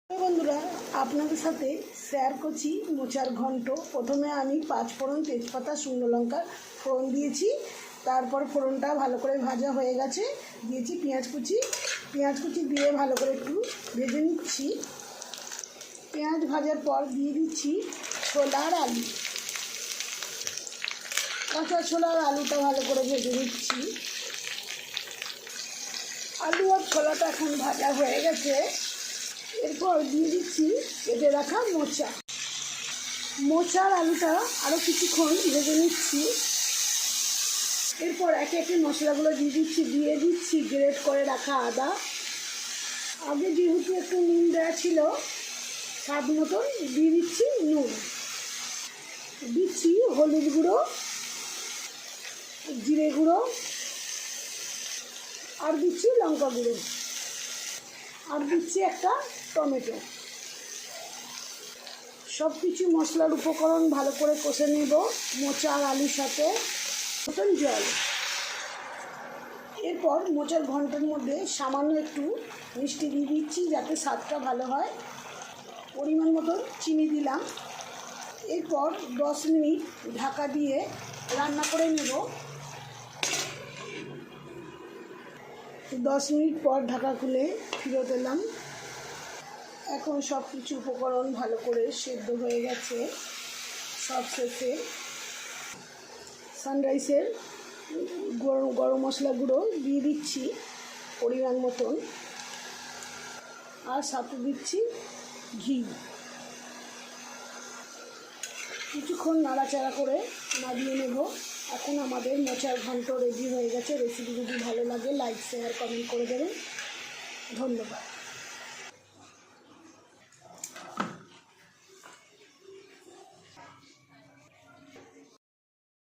বন্ধুরা, আপনাদের সাথে শেয়ার করছি মোচার ঘন্ট। প্রথমে আমি 5 ফোড়ন, তেজপাতা, শুকনো লঙ্কা ফোড়ন দিয়েছি। তারপর ফোড়নটা ভালো করে ভাজা হয়ে গেছে, দিয়েছি পেঁয়াজ কুচি দিয়ে ভালো করে একটু ভেজে নিচ্ছি। পেঁয়াজ ভাজার পর দিয়ে দিচ্ছি ছোলার আলু, কাঁচা ছোলার আলুটা ভালো করে ভেজে নিচ্ছি। আলু আর ছোলাটা এখন ভাজা হয়ে গেছে। এরপর দিয়ে দিচ্ছি কেটে রাখা মোচার আলুটা আরও কিছুক্ষণ ভেজে নিচ্ছি। এরপর একে একে মশলাগুলো দিয়ে দিচ্ছি গ্রেট করে রাখা আদা। আগে যেহেতু একটু নুন দেওয়া ছিল, স্বাদ মতন দিয়ে দিচ্ছি নুন, দিচ্ছি হলুদ গুঁড়ো, জিরে গুঁড়ো, আর দিচ্ছি লঙ্কা গুঁড়ো, আর দিচ্ছি একটা টমেটো। সব কিছু মশলার উপকরণ ভালো করে কষে নেব মোচা আর আলুর সাথে, মতন জল। এরপর মোচার ঘন্টার মধ্যে সামান্য একটু মিষ্টি দিয়ে দিচ্ছি যাতে স্বাদটা ভালো হয়। পরিমাণ মতন চিনি দিলাম। এরপর 10 মিনিট ঢাকা দিয়ে রান্না করে নেব। 10 মিনিট পর ঢাকা খুলে ফিরত এলাম। এখন সব কিছু উপকরণ ভালো করে সেদ্ধ হয়ে গেছে। সব শেষে সানরাইসের গরম মশলা গুঁড়ো দিয়ে দিচ্ছি পরিমাণ মতন, আর সাথে দিচ্ছি ঘি। কিছুক্ষণ নাড়াচাড়া করে নামিয়ে নেব। এখন আমাদের মোচার ঘন্ট রেডি হয়ে গেছে। রেসিপি যদি ভালো লাগে লাইক, শেয়ার, কমেন্ট করে দেবেন। ধন্যবাদ।